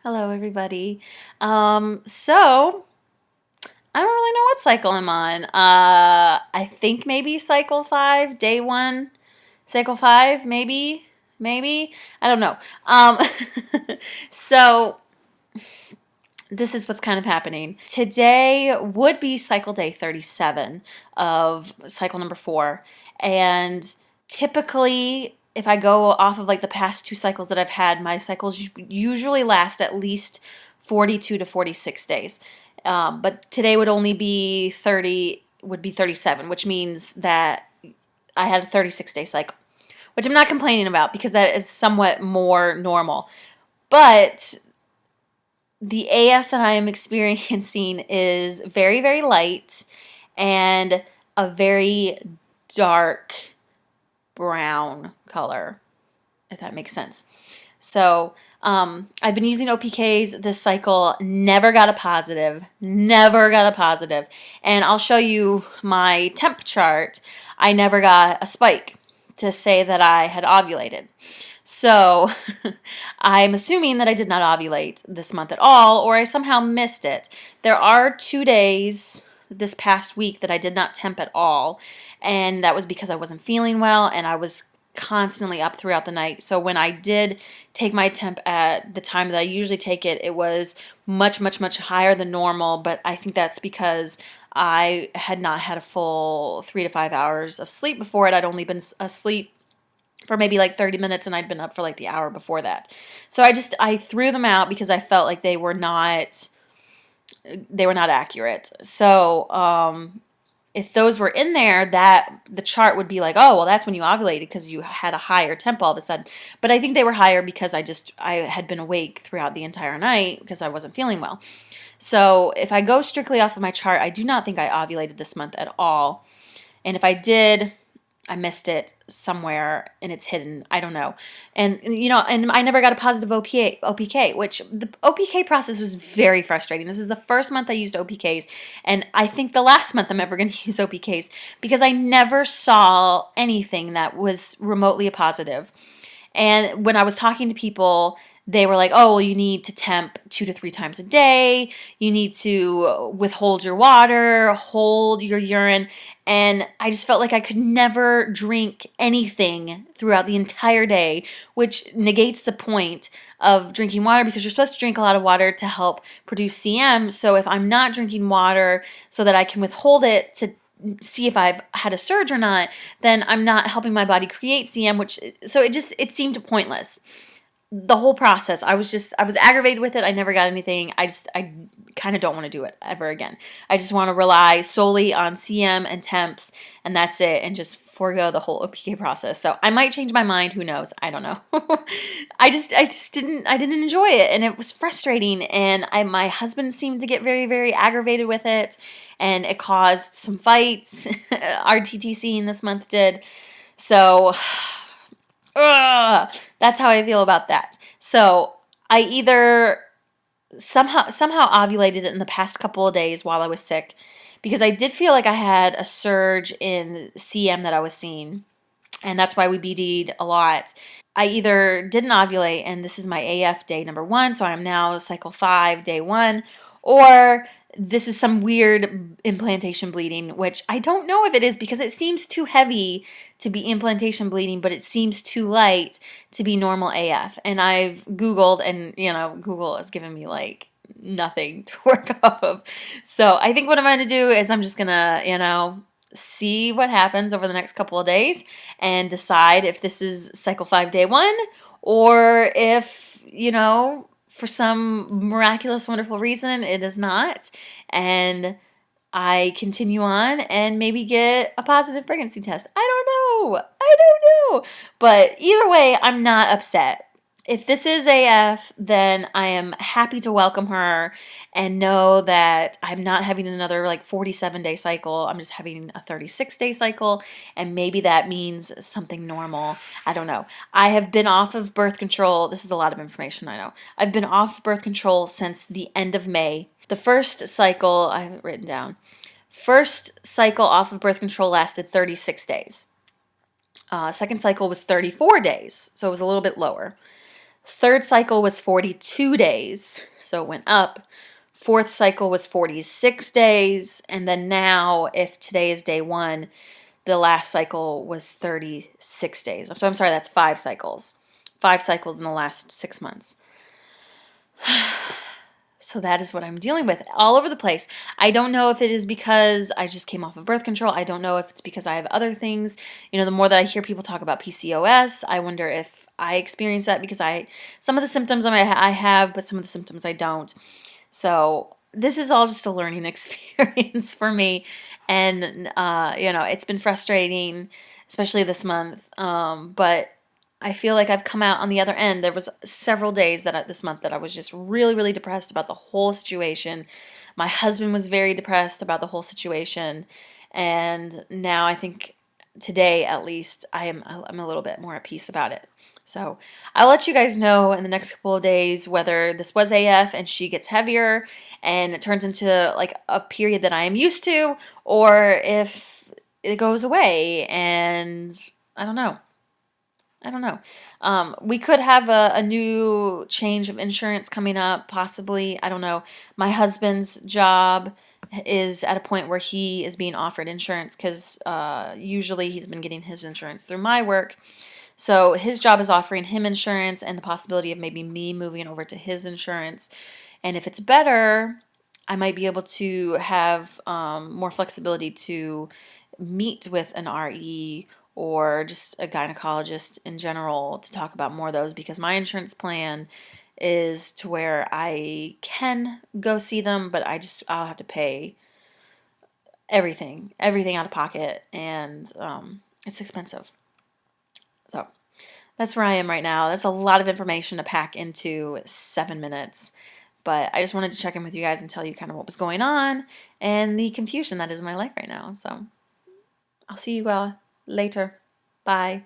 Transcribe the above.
Hello, everybody. So I don't really know what cycle I'm on. I think maybe cycle 5, day 1, cycle 5, maybe. I don't know. Um, so this is what's kind of happening. Today would be cycle day 37 of cycle number 4. And typically, if I go off of like the past 2 cycles that I've had, my cycles usually last at least 42 to 46 days. But today would only be 37, which means that I had a 36-day cycle, which I'm not complaining about because that is somewhat more normal. But the AF that I am experiencing is very, very light and a very dark brown color, if that makes sense. So I've been using OPKs this cycle, never got a positive, and I'll show you my temp chart. I never got a spike to say that I had ovulated. So I'm assuming that I did not ovulate this month at all, or I somehow missed it. There are 2 days this past week that I did not temp at all, and that was because I wasn't feeling well and I was constantly up throughout the night. So when I did take my temp at the time that I usually take it, it was much, much, much higher than normal, but I think that's because I had not had a full 3 to 5 hours of sleep before it. I'd only been asleep for maybe like 30 minutes and I'd been up for like the hour before that. So I threw them out because I felt like they were not accurate. So, if those were in there, that the chart would be like, oh, well, that's when you ovulated because you had a higher temp all of a sudden. But I think they were higher because I had been awake throughout the entire night because I wasn't feeling well. So if I go strictly off of my chart, I do not think I ovulated this month at all. And if I did, I missed it somewhere and it's hidden. I don't know. And and I never got a positive OPK, which the OPK process was very frustrating. This is the first month I used OPKs, and I think the last month I'm ever going to use OPKs because I never saw anything that was remotely a positive. And when I was talking to people, they were like, oh, well, you need to temp 2 to 3 times a day. You need to withhold your water, hold your urine. And I just felt like I could never drink anything throughout the entire day, which negates the point of drinking water because you're supposed to drink a lot of water to help produce CM. So if I'm not drinking water so that I can withhold it to see if I've had a surge or not, then I'm not helping my body create CM, so it seemed pointless. The whole process, I was aggravated with it. I never got anything. I kind of don't want to do it ever again. I just want to rely solely on CM and temps, and that's it, and just forego the whole OPK process. So I might change my mind. Who knows? I don't know. I didn't enjoy it, and it was frustrating. And my husband seemed to get very, very aggravated with it, and it caused some fights. Our TTC in this month did. So that's how I feel about that. So I either somehow ovulated it in the past couple of days while I was sick because I did feel like I had a surge in CM that I was seeing, and that's why we BD'd a lot. I either didn't ovulate, and this is my AF day number 1, so I'm now cycle 5, day 1, or this is some weird implantation bleeding, which I don't know if it is because it seems too heavy to be implantation bleeding, but it seems too light to be normal AF. And I've Googled, and Google has given me like nothing to work off of. So I think what I'm going to do is I'm just going to, see what happens over the next couple of days and decide if this is cycle 5, day 1, or if, for some miraculous, wonderful reason, it is not. And I continue on and maybe get a positive pregnancy test. I don't know. But either way, I'm not upset. If this is AF, then I am happy to welcome her and know that I'm not having another like 47-day cycle. I'm just having a 36-day cycle, and maybe that means something normal. I don't know. I have been off of birth control. This is a lot of information, I know. I've been off birth control since the end of May. The first cycle, I have it written down. First cycle off of birth control lasted 36 days. Second cycle was 34 days, so it was a little bit lower. Third cycle was 42 days, so it went up. Fourth cycle was 46 days, and then now, if today is day 1, the last cycle was 36 days. So I'm sorry, that's 5 cycles. 5 cycles in the last 6 months. So that is what I'm dealing with all over the place. I don't know if it is because I just came off of birth control. I don't know if it's because I have other things. The more that I hear people talk about PCOS, I wonder if I experience that because some of the symptoms I have, but some of the symptoms I don't. So this is all just a learning experience for me. And, it's been frustrating, especially this month. But I feel like I've come out on the other end. There was several days this month that I was just really, really depressed about the whole situation. My husband was very depressed about the whole situation. And now I think today, at least, I'm a little bit more at peace about it. So I'll let you guys know in the next couple of days whether this was AF and she gets heavier and it turns into like a period that I am used to, or if it goes away and I don't know. I don't know. We could have a new change of insurance coming up, possibly. I don't know. My husband's job is at a point where he is being offered insurance because usually he's been getting his insurance through my work. So his job is offering him insurance and the possibility of maybe me moving over to his insurance. And if it's better, I might be able to have more flexibility to meet with an RE or just a gynecologist in general to talk about more of those, because my insurance plan is to where I can go see them, but I'll have to pay everything out of pocket, and it's expensive. So that's where I am right now. That's a lot of information to pack into 7 minutes. But I just wanted to check in with you guys and tell you kind of what was going on and the confusion that is my life right now. So I'll see you all later. Bye.